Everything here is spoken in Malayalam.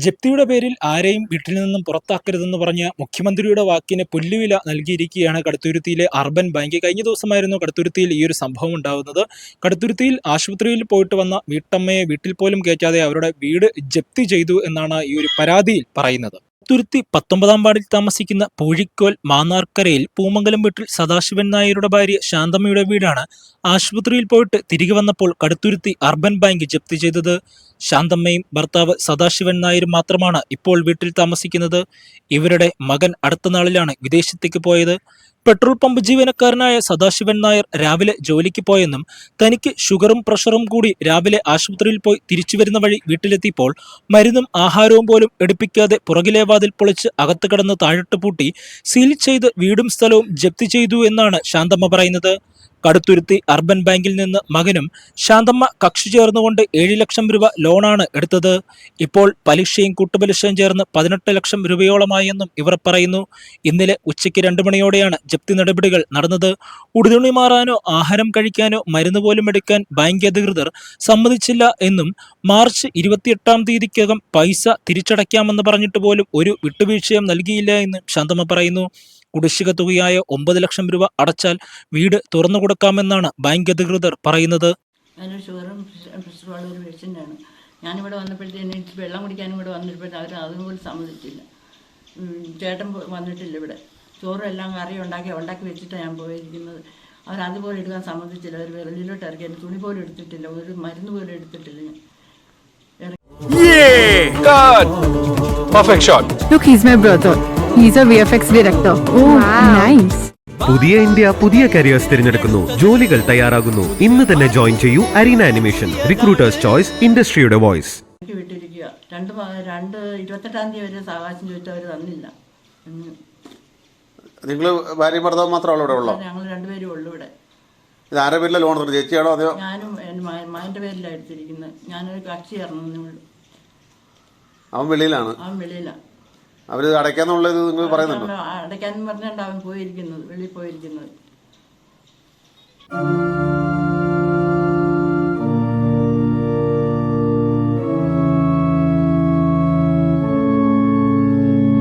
ജപ്തിയുടെ പേരിൽ ആരെയും വീട്ടിൽ നിന്നും പുറത്താക്കരുതെന്ന് പറഞ്ഞ മുഖ്യമന്ത്രിയുടെ വാക്കിന് പുല്ലുവില നൽകിയിരിക്കുകയാണ് കടുത്തുരുത്തിയിലെ അർബൻ ബാങ്ക്. കഴിഞ്ഞ ദിവസമായിരുന്നു കടുത്തുരുത്തിയിൽ ഈ ഒരു സംഭവം ഉണ്ടാകുന്നത്. കടുത്തുരുത്തിയിൽ ആശുപത്രിയിൽ പോയിട്ട് വന്ന വീട്ടമ്മയെ വീട്ടിൽ പോലും കയറ്റാതെ അവരുടെ വീട് ജപ്തി ചെയ്തു എന്നാണ് ഈ ഒരു പരാതിയിൽ പറയുന്നത്. കടുത്തുരുത്തി 19-ാം വാർഡിൽ താമസിക്കുന്ന പൂഴിക്കോൽ മാന്നാർക്കരയിൽ പൂമംഗലം വീട്ടിൽ സദാശിവൻ നായരുടെ ഭാര്യ ശാന്തമ്മയുടെ വീടാണ് ആശുപത്രിയിൽ പോയിട്ട് തിരികെ വന്നപ്പോൾ കടുത്തുരുത്തി അർബൻ ബാങ്ക് ജപ്തി ചെയ്തത്. ശാന്തമ്മയും ഭർത്താവ് സദാശിവൻ നായരും മാത്രമാണ് ഇപ്പോൾ വീട്ടിൽ താമസിക്കുന്നത്. ഇവരുടെ മകൻ അടുത്ത നാളിലാണ് വിദേശത്തേക്ക് പോയത്. പെട്രോൾ പമ്പ് ജീവനക്കാരനായ സദാശിവൻ നായർ രാവിലെ ജോലിക്ക് പോയെന്നും തനിക്ക് ഷുഗറും പ്രഷറും കൂടി രാവിലെ ആശുപത്രിയിൽ പോയി തിരിച്ചു വരുന്ന വഴി വീട്ടിലെത്തിയപ്പോൾ മരുന്നും ആഹാരവും പോലും എടുപ്പിക്കാതെ പുറകിലെ വാതിൽ പൊളിച്ച് അകത്ത് കിടന്ന് താഴിട്ട് പൂട്ടി സീൽ ചെയ്ത് വീടും സ്ഥലവും ജപ്തി ചെയ്തു എന്നാണ് ശാന്തമ്മ പറയുന്നത്. കടുത്തുരുത്തി അർബൻ ബാങ്കിൽ നിന്ന് മകനും ശാന്തമ്മ കക്ഷി ചേർന്നുകൊണ്ട് 7 ലക്ഷം രൂപ ലോണാണ് എടുത്തത്. ഇപ്പോൾ പലിശയും കൂട്ടുപലിശയും ചേർന്ന് 18 ലക്ഷം രൂപയോളമായെന്നും ഇവർ പറയുന്നു. ഇന്നലെ ഉച്ചയ്ക്ക് 2 മണിയോടെയാണ് ജപ്തി നടപടികൾ നടന്നത്. ഉടുതുണി മാറാനോ ആഹാരം കഴിക്കാനോ മരുന്ന് പോലും എടുക്കാൻ ബാങ്ക് അധികൃതർ സമ്മതിച്ചില്ല എന്നും മാർച്ച് 28-ാം തീയതിക്കകം പൈസ തിരിച്ചടയ്ക്കാമെന്ന് പറഞ്ഞിട്ട് പോലും ഒരു വിട്ടുവീഴ്ചയും നൽകിയില്ല എന്നും ശാന്തമ്മ പറയുന്നു. കുടിശ്ശിക തുകയായ 9 ലക്ഷം രൂപ അടച്ചാൽ വീട് തുറന്നു കൊടുക്കാമെന്നാണ് ബാങ്ക് അധികൃതർ പറയുന്നത്. അതിനൊരു ഷുഗറും പ്രഷറുള്ള ഒരു പേഷ്യൻ്റാണ്. ഞാനിവിടെ വന്നപ്പോഴത്തേന് വെള്ളം കുടിക്കാനും ഇവിടെ വന്നപ്പോഴത്തേന് അവർ അതുപോലും സമ്മതിച്ചില്ല. ചേട്ടൻ വന്നിട്ടില്ല ഇവിടെ. ചോറും എല്ലാം കറി ഉണ്ടാക്കി വെച്ചിട്ടാണ് ഞാൻ പോയിരിക്കുന്നത്. അവരതുപോലെ എടുക്കാൻ സമ്മതിച്ചില്ല. അവർ വെളിയിലോട്ട് ഇറക്കി തുണി പോലും എടുത്തിട്ടില്ല, ഒരു മരുന്ന് പോലും എടുത്തിട്ടില്ല. ഞാൻ Perfect shot. Look, he's my brother. He's a VFX director. Oh, nice. പുതിയ ഇന്ത്യ പുതിയ കരിയേഴ്സ് തിരഞ്ഞെടുക്കുന്നു, ജോലികൾ തയ്യാറാകുന്നു. ഇന്ന് തന്നെ ജോയിൻ ചെയ്യൂ അരീന ആനിമേഷൻ. റിക്രൂട്ടേഴ്സ് ചോയ്സ്, ഇൻഡസ്ട്രിയുടെ വോയിസ്. വിട്ടിരിക്കുക 28-ാം തീയതി വരെ സാവകാശം ചോദിച്ചാൽ അവർ തന്നില്ല. നിങ്ങൾ ഭാര്യയും ഭർത്താവും മാത്രമേ ഇവിടെ ഉള്ളൂ? ഞങ്ങൾ 2 പേരും ഉള്ളൂ ഇവിടെ. ഇത് ആരുടെ പേരിലാണ് ലോൺ എടുത്തത്? ചേച്ചിയാണോ അതെയോ? ഞാനും എൻ്റെ മകൻ്റെ പേരിലാണ് എടുത്തിരിക്കുന്നത്. ഞാനൊരു കക്ഷി ചേർന്നേ ഉള്ളൂ. അവൻ വെളിയിലാണ്? അവൻ വെളിയിലാണ്. അവർ അടയ്ക്കാന്നുള്ളത് നിങ്ങൾ പറയുന്നുണ്ടോ? അടയ്ക്കാനും പറഞ്ഞുകൊണ്ട് അവൻ പോയിരിക്കുന്നത്, വെളിയിൽ പോയിരിക്കുന്നത്.